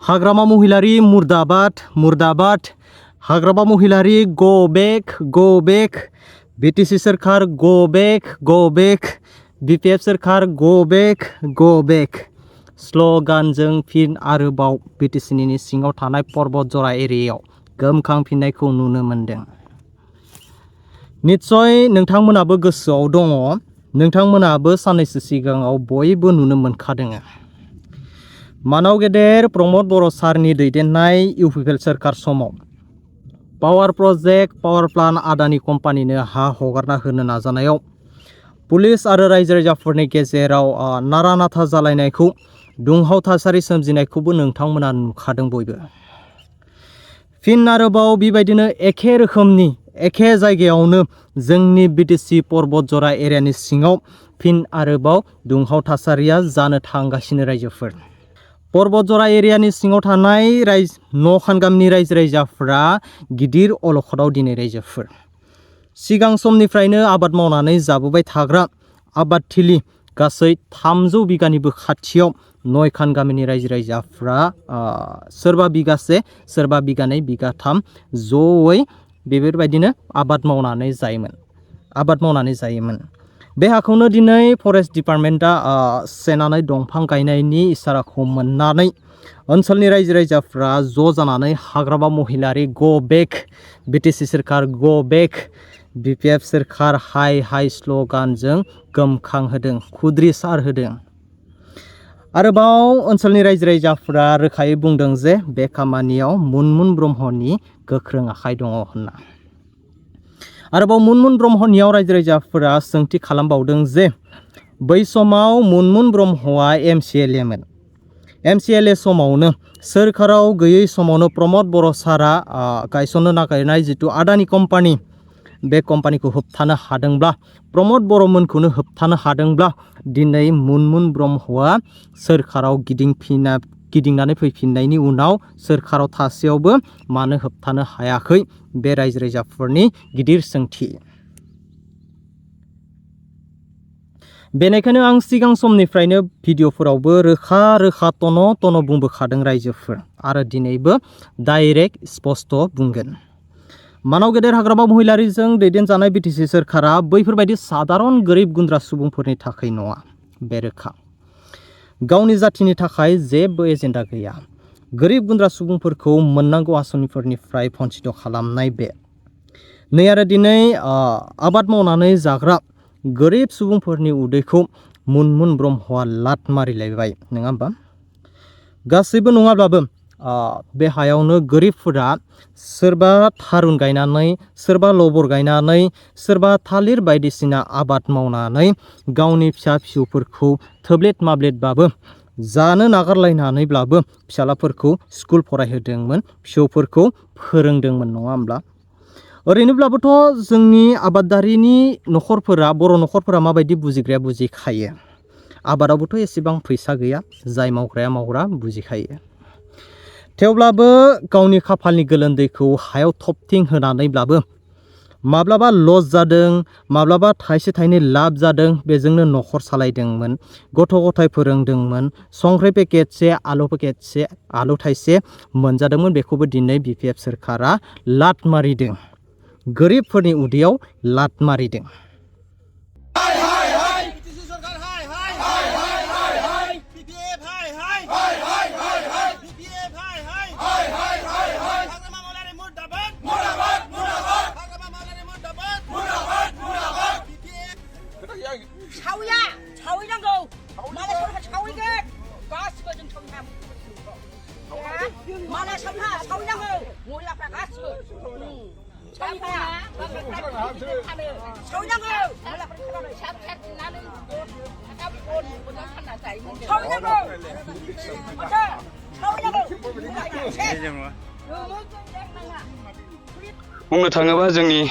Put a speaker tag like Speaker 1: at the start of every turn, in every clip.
Speaker 1: हाग्रामा महिलारी मुर्दाबाद मुर्दाबाद हाग्रामा महिलारी go back BTC सरकार गो बैक बीपीएफ सरकार गो बैक स्लोगानजों फिन आरोबाव बीटीसीनि सिङाव थानाय पर्बतजरा एरियायाव गोमखांफिननायखौ नुनो मोनदों। निश्चय नोंथांमोनाबो गोसोआव दङ, नोंथांमोनाबो साननैसो सिगाङाव बयबो नुनो मोनखादों। मानाव गेदेर प्रमद बर' सारनि दैदेननाय इउपिपिएल सोरखार समाव पावार प्रजेक्ट पावार प्लान्ट आदानि कम्पानिनो हा हगारना होनो नाजानायाव पुलिस आरो रायजो राजाफोरनि गेजेराव नारा नाथा जालायनायखौ दुंहाव थासारि सोमजिनायखौबो नोंथांमोना नुखादों बयबो। फिन आरोबाव बेबायदिनो एखे रोखोमनि एखे जायगायावनो जोंनि बीटीसी पर्बतजरा एरियानि सिङाव फिन आरोबाव दुंहाव थासारिया जानो थांगासिनो। रायजोफोर पर्बतजरा एरियानि सिङाव थानाय न'खान गामिनि रायजो राजाफ्रा गिदिर अलखदाव दिनै। रायजोफोर सिगां समनिफ्रायनो आबाद मावनानै जाबोबाय थाग्रा आबादथिलि गासै 300 बिगानिबो खाथियाव नयखान गामिनि रायजो राजाफ्रा सोरबा बिगासे सोरबा बिगानै बिगाथाम जयै बेफोरबायदिनो आबाद मावनानै जायोमोन। बे हाखौनो दिनै फरेस्ट डिपार्टमेन्टआ सेनानै दंफां गायनायनि इसाराखौ मोननानै ओनसोलनि रायजो राजाफ्रा ज' जानानै हाग्रामा महिलारी गो बैक बीटीसी सोरखार गो बैक बीपीएफ सोरखार हाय स्लोगानजों गोमखांहोदों, खुद्रिसार होदों। आरोबाव ओनसोलनि रायजो राजाफ्रा रोखायै बुंदों जे बे खामानियाव मुनमुन ब्रह्मनि गोख्रों आखाइ दङ होनना। आरोबाव मुनमुन ब्रह्मनियाव रायजो राजाफोरा सोंथि खालामबावदों जे बै समाव मुनमुन ब्रह्मआ एमसिएलएमोन। एमसिएलए समावनो सोरखाराव गैयै समावनो प्रमद बर' सारा गायसननो नागिरनाय जितु आदानि कम्पानि, बे कम्पानिखौ होबथानो हादोंब्ला, प्रमद बर'मोनखौनो होबथानो हादोंब्ला दिनै मुनमुन ब्रह्मआ सोरखाराव गिदिंनानै फैफिननायनि उनाव सोरखाराव थासेयावबो मानो होबथानो हायाखै? बे रायजो राजाफोरनि गिदिर सोंथि। बेनिखायनो आं सिगां समनिफ्रायनो भिडिअफोरावबो रोखा तन' बुंबोखादों रायजोफोर, आरो दिनैबो डाइरेक्ट स्पष्ट बुंगोन। मानाव गेदेर हाग्रामा महिलारीजों दैदेनजानाय बीटीसी सोरखारा बैफोरबायदि साधारन गोरिब गुन्द्रा सुबुंफोरनि थाखाय नङा, बे रोखा। गावनि जाथिनि थाखाय जेबो एजेन्डा गैया। गोरिब गुन्द्रा सुबुंफोरखौ मोननांगौ आसनिफोरनिफ्राय बन्चित खालामनाय बे नै आरो दिनै आबाद मावनानै जाग्रा गोरिब सुबुंफोरनि उदैखौ मुनमुन ब्रह्मआ लात मारिलायबाय, नङा होमबा? गासैबो नङाब्लाबो बे हायावनो गोरिबफोरा सोरबा थारुन गायनानै, सोरबा लबर गायनानै, सोरबा थालिर बायदिसिना आबाद मावनानै गावनि फिसा फिसौफोरखौ थोब्लेट माब्लेटबाबो जानो नागारलायनानैब्लाबो फिसालाफोरखौ स्कुल फरायहोदोंमोन, फिसौफोरखौ फोरोंदोंमोन, नङा होमब्ला? ओरैनोब्लाबोथ' जोंनि आबादारिनि न'खरफोरा, बर' न'खरफोरा माबायदि बुजिग्राया बुजिखायो। आबादावबोथ' एसेबां फैसा गैया, जाय मावग्राया मावग्रा बुजिखायो। थेवब्लाबो गावनि खाफालनि गोलोन्दैखौ हायाव थबथिं होनानैब्लाबो माब्लाबा लस जादों, माब्लाबा थाइसे थाइनै लाब जादों, बेजोंनो न'खर सालायदोंमोन, गथ' गथाय फोरोंदोंमोन, संख्रि पेकेटसे, आलु थाइसे मोनजादोंमोन। बेखौबो दिनै बीपीएफ सोरखारा लात मारिदों, गोरिबफोरनि उदैयाव लात मारिदों।
Speaker 2: बुंनो थाङोबा जोंनि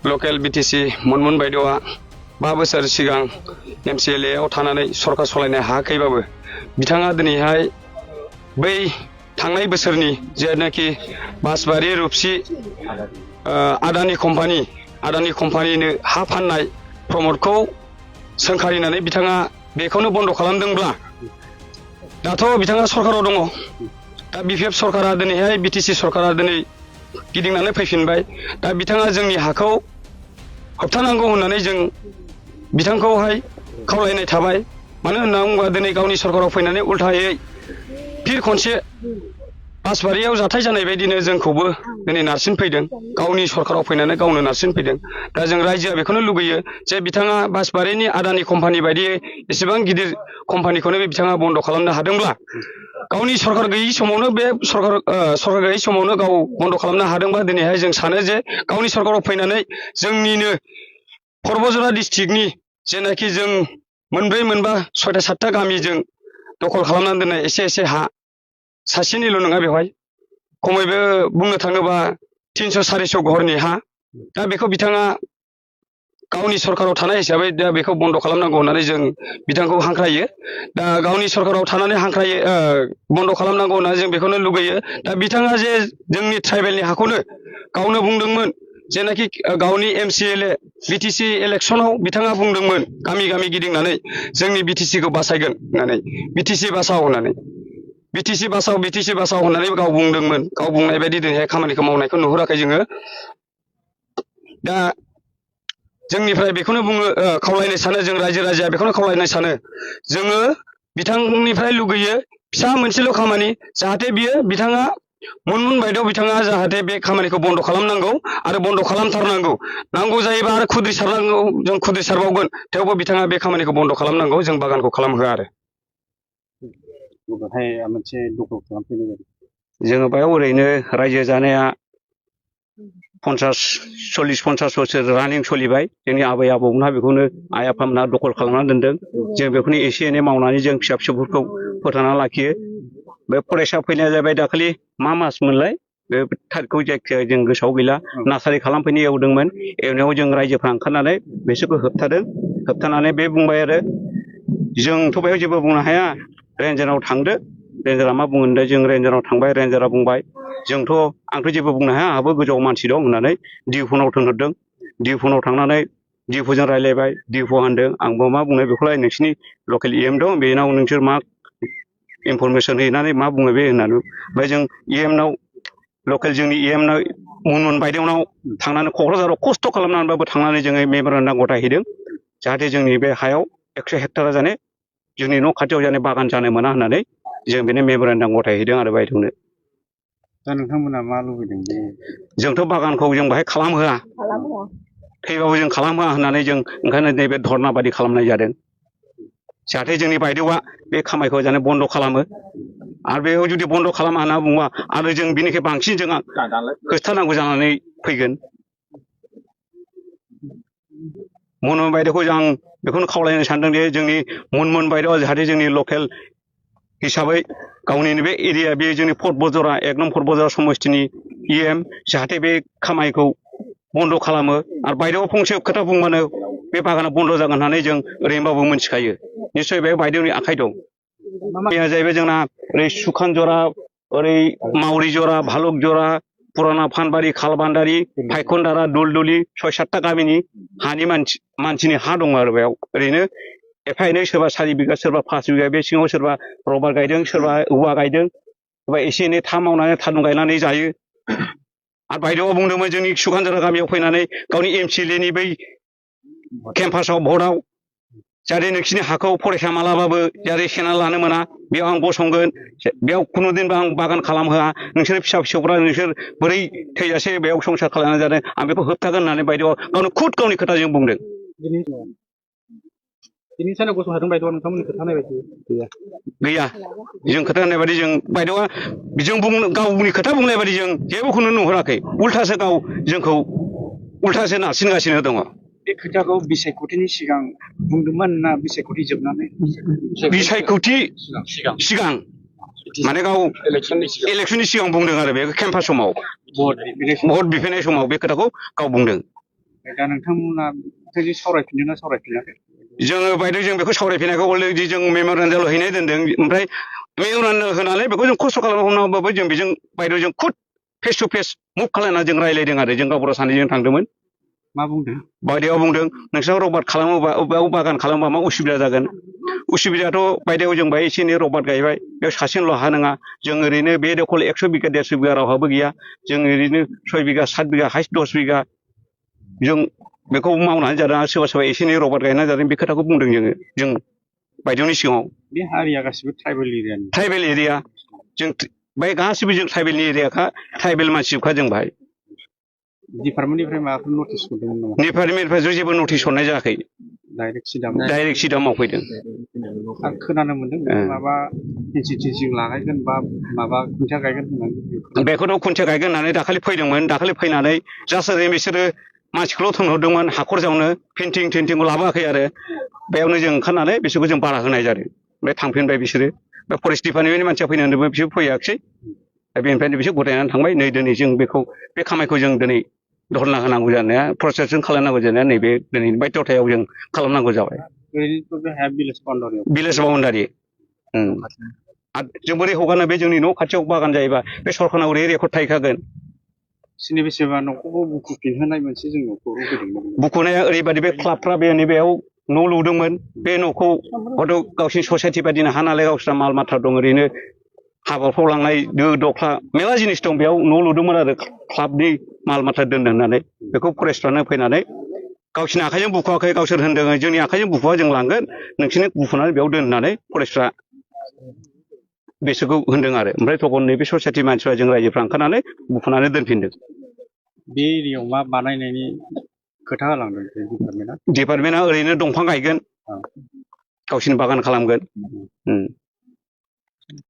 Speaker 2: लकेल बीटीसी मुनमुन बायद'आ 5 बोसोर सिगां एमसिएलएआव थानानै सरकार सलायनो हायाखैबाबो बिथाङा दिनैहाय बै थांनाय बोसोरनि जेनाखि बासबारि रुपसि आदानि कम्पानिनो हा फाननाय प्रमदखौ सोंखारिनानै बिथाङा बेखौनो बन्द खालामदोंब्ला दाथ' बिथाङा सरकाराव दङ दा BPF सरकारा दिनैहाय BTC सरकारा दिनै गिदिंनानै फैफिनबाय दा बिथाङा जोंनि हाखौ होबथानांगौ होननानै जों बिथांखौहाय खावलायनाय थाबाय मानो होनना बुङोबा दिनै गावनि सरकाराव फैनानै उल्थायै फिर खनसे बासबारियाव जाथाय जानाय बायदिनो जोंखौबो दिनै नारसिनफैदों गावनि सरकाराव फैनानै गावनो नारसिनफैदों दा जों रायजोआ बेखौनो लुगैयो जे बिथाङा बासबारिनि आदानि कम्पानि बायदि एसेबां गिदिर कम्पानिखौनो बिथाङा बन्द' खालामनो हादोंब्ला गावनि सरकार गैयै समावनो बे सरकार गैयै समावनो गाव बन्द' खालामनो हादोंबा दिनैहाय जों सानो जे गावनि सरकाराव फैनानै जोंनिनो पर्बजरा डिस्ट्रिक्टनि जेनाखि जों मोनब्रै मोनबा सयथा सातथा गामिजों दखल खालामनानै दोननाय एसे हा सासेनिल' नङा बेवहाय खमैबो बुंनो थाङोबा 300-400 घरनि हा दा बेखौ बिथाङा गावनि सरकाराव थानाय हिसाबै दा बेखौ बन्द' खालामनांगौ होननानै जों बिथांखौ हांख्रायो दा गावनि सरकाराव थानानै हांख्रायो बन्द' खालामनांगौ होननानै जों बेखौनो लुगैयो दा बिथाङा जे जोंनि ट्राइबेलनि हाखौनो गावनो बुंदोंमोन जेनाखि गावनि MCLA BTC इलेक्सनाव बिथाङा बुंदोंमोन गामि गामि गिदिंनानै जोंनि BTCखौ बासायगोन होननानै BTC बासाव होननानै BTC बासाव होननानै गाव बुंदोंमोन गाव बुंनाय बायदि दिनैहाय खामानिखौ मावनायखौ नुहुराखै जोङो दा जोंनिफ्राय बेखौनो बुङो खावलायनो सानो जों रायजो राजाया बेखौनो खावलायनो सानो जोङो बिथांनिफ्राय लुगैयो फिसा मोनसेल' खामानि जाहाथे बियो बिथाङा मुनमुन बायदेव बिथाङा जाहाथे बे खामानिखौ बन्द' खालामनांगौ आरो बन्द' खालामथारनांगौ नांगौ जायोबा आरो खुद्रिसारनांगौ जों खुद्रिसारबावगोन थेवबो बिथाङा बे खामानिखौ बन्द' खालामनांगौ जों बागानखौ खालामहोआ आरो
Speaker 3: मोनसे दखल खालामफैनाय जादों
Speaker 2: जोङो बेयाव ओरैनो रायजो जानाया 40-50 बोसोर रानिं सोलिबाय जोंनि आबै आबौमोनहा बेखौनो आइ आफामोनहा दखल खालामनानै दोनदों जों बेखौनो एसे एनै मावनानै जों फिसा फिसौफोरखौ फोथांना लाखियो बे फरायसा फैनाया जाबाय दाखालि मा मास मोनलाय बे थारिखखौ जायखिया जों गोसोआव गैला नार्सारि खालामफैनो एवदोंमोन एवनायाव जों रायजोफ्रा ओंखारनानै बिसोरखौ होबथानानै बे बुंबाय आरो जोंथ' बेयाव जेबो बुंनो हाया रेन्जाराव थांदो रेन्जारा मा बुङो होनदों जों रेन्जाराव थांबाय रेन्जारा बुंबाय आंथ' जेबो बुंनो हाया आंहाबो गोजौआव मानसि दं होननानै डिफुनाव थिनहरदों डिफुनाव थांनानै डिफुजों रायज्लायबाय डिफु होनदों आंबो मा बुंनो बेखौलाय नोंसिनि लकेल EM दं बेनाव नोंसोर मा इनफरमेसन हैनानै मा बुङो बे होननानै ओमफ्राय जों EMनाव लकेल जोंनि EMनाव मुनमुन बायदेवनाव थांनानै क'क्राझाराव खस्थ' खालामनानैबाबो थांनानै जोङो मेम'रेन्डाम गथायहैदों जाहाथे जोंनि बे हायाव 100 हेक्ट'रा जाने जोंनि न' खाथियाव जाने बागान जानो मोना होननानै जों बेनो मेम'रेन्डाम गथायहैदों आरो बायदेवनो
Speaker 3: दा नोंथांमोना मा लुबैदों
Speaker 2: जोंथ' बागानखौ जों बाहाय खालामहोआ थैबाबो जों खालामहोआ होननानै जों ओंखायनो नैबे धर्ना बादि खालामनाय जादों जाहाथे जोंनि बायदेवआ बे खामायखौ जाने बन्द' खालामो आरो बेयाव जुदि बन्द' खालामा होनना बुङोबा आरो जों बिनिख्रुइ बांसिन जों होबथानांगौ जानानै फैगोन मुनमुन बायदेवखौ आं बेखौनो खावलायनो सानदों दि जोंनि मुनमुन बायदेवआ जाहाथे जोंनि लकेल हिसाबै गावनि बे एरिया बे जोंनि पर्बजरा 1 नं पर्बजरा समस्तिनि EM जाहाथे बे खामानिखौ बन्द' खालामो आरो बायदेवआ फंसे खोथा बुंबानो बे बागाना बन्द' जागोन होननानै जों ओरैनोबाबो मिथिखायो निस्सय बे बायदेवनि आखाइ दं माइया जाहैबाय जोंना ओरै सुखान जरा ओरै मावरि जरा भालुक जरा पुराना फानबारि खालबान्दारि फायखनदारा दुलदुलि 6-7टा गामिनि हानि मानसिनि हा दं आरो बेयाव ओरैनो एफा एनै सोरबा 4 बिगा सोरबा 5 बिगा बे सिङाव सोरबा रबार गायदों सोरबा औवा गायदों सोरबा एसे एनै था मावनानै थारुन गायनानै जायो आरो बायदेवआ बुंदोंमोन जोंनि सुखानजरा गामियाव फैनानै गावनि MCLAनि बै केम्पासाव भटआव जाहाथे नोंसिनि हाखौ फरायसा मालाबाबो जाहाथे सेना लानो मोना बेयाव आं गसंगोन बेयाव खुनुदिनबो आं बागान खालामहोआ नोंसोर फिसा फिसौफ्रा नोंसोर बोरै थैजासे बेयाव संसार खालामनानै जादों आं बेखौ होबथागोन होननानै बायदेवआ गावनो खुद गावनि खोथाजों बुंदों
Speaker 3: दिनै सानाव गसंहादों बायदेवआ नोंथांमोननि खोथा होनाय बायदि
Speaker 2: गैया जों खोथा होननाय बायदि जों बायदेवआ जों गावनि खोथा बुंनाय बायदि जों जेबोखौनो नुहुराखै उल्थासो गाव जोंखौ उल्थासो नारसिनगासिनो दङ
Speaker 3: बे खोथाखौ बिसायख'थिनि सिगां बुंदोंमोन ना बिसायख'थि जोबनानै
Speaker 2: बिसायख'थि सिगां माने गाव इलेक्सननि सिगां बुंदों आरो बे केम्पास समाव भट बिफैनाय समाव बे खोथाखौ गाव बुंदों
Speaker 3: दा नोंथांमोना सावरायफिनदों ना सावरायफिनाखै
Speaker 2: जोङो बायदेव जों बेखौ सावरायफिनायखौ अलरेडि जों मेम'रेन्डामाव हैनाय दोनदों ओमफ्राय मेम'रेन्डाम होनानै बेखौ जों खस्थ' खालामनांगौबाबो जों बेजों बायदेवजों खुद फेस टु फेस मुभ खालामनानै जों रायज्लायदों आरो जों गावबुरा सानैजों थांदोंमोन
Speaker 3: मा बुंदों
Speaker 2: बायदेवा बुंदों नोंस्रा रबार खालामोबा अबेयाव बागान खालामोबा मा उसुबिदा जागोन उसुबिदायाथ' बायदेव जों बाहाय एसे एनै रबार गायबाय बेयाव सासेनिल' हा नङा जों ओरैनो बे दखल 100 बिगा 150 बिगा रावहाबो गैया जों ओरैनो 6 बिगा 7 बिगा हाइस्ट 10 बिगा जों बेखौ मावनानै जादों आरो सोरबा सोरबा एसे एनै रबार गायनानै जादों बे खोथाखौ बुंदों जों बायदेवनि सिगाङाव
Speaker 3: बे हारिया गासिबो ट्राइबेल एरियानि
Speaker 2: ट्राइबेल एरिया जों बाय गासिबो जों ट्राइबेलनि एरियाखा ट्राइबेल मानसिखा जों बाहाय
Speaker 3: डिपार्टमेन्टनिफ्राय माबाफोर नटिस हरदोंमोन नामा
Speaker 2: डिपार्टमेन्टनिफ्राय जेबो नटिस हरनाय जायाखै डाइरेक्ट सिदा मावफैदों
Speaker 3: आरो खोनानो मोनदों माबा फेन्सिं लागायगोन बा माबा खुन्थिया गायगोन होननानै
Speaker 2: बेखौथ' खुन्थिया गायगोन होननानै दाखालि फैदोंमोन दाखालि फैनानै जास्ट ओरैनो बिसोरो मानसिखौल' थोनहरदोंमोन हाखर जावनो पेन्टिंखौ लाबोआखै आरो बेयावनो जों ओंखारनानै बिसोरखौ जों बारा होनाय जादों ओमफ्राय थांफिनबाय बिसोरो फरेस्ट डिपार्टमेन्टनि मानसिया फैनानै बिसोर फैयाखिसै दा बेनिफ्रायनो बिसोर गथायनानै थांबाय नै दिनै जों बेखौ बे खामानिखौ जों दिनै धरना होनांगौ जानाया प्रसेसजों खालामनांगौ जानाया नैबे दिनैनि बायध'थायाव जों खालामनांगौ जाबाय
Speaker 3: ओरैनोथ' बे हाया
Speaker 2: भिलेज बाउन्डारि जों बोरै हगारनो बे जोंनि न' खाथियाव बागान जायोबा बे सरखारनाव ओरै रेकर्ड थाहैखागोन
Speaker 3: बेसेबा न'खौबो बुखुफिनहोनाय मोनसे जों न'खौ होदोंमोन
Speaker 2: बुखुनाया ओरैबायदि बे क्लाबफ्रा बे नैबेयाव न' लुदोंमोन बे न'खौ हयथ' गावसिनि ससाइटि बायदिनो हा नालाय गावस्रा माल माथा दं ओरैनो हाबाफ्राव लांनाय दो दख्ला मेरला जिनिस दं बेयाव न' लुदोंमोन आरो क्लाबनि माल माथा दोननो होननानै बेखौ फरेस्टफ्रानो फैनानै गावसिनि आखाइजों बुखुवाखै गावसोर होनदों जोंनि आखाइजों बुखुवा जों लांगोन नोंसिनि बुखुनानै बेयाव दोननानै फरेस्टफ्रा बिसोरखौ होनदों आरो ओमफ्राय थखन नैबे ससाइटि मानसिफ्रा जों रायजोफ्रा ओंखारनानै बुखुनानै दोनफिनदों
Speaker 3: बे एरियायाव मा बानायनायनि खोथा होलांदों डिपार्टमेन्टआ
Speaker 2: ओरैनो दंफां गायगोन गावसिनि बागान खालामगोन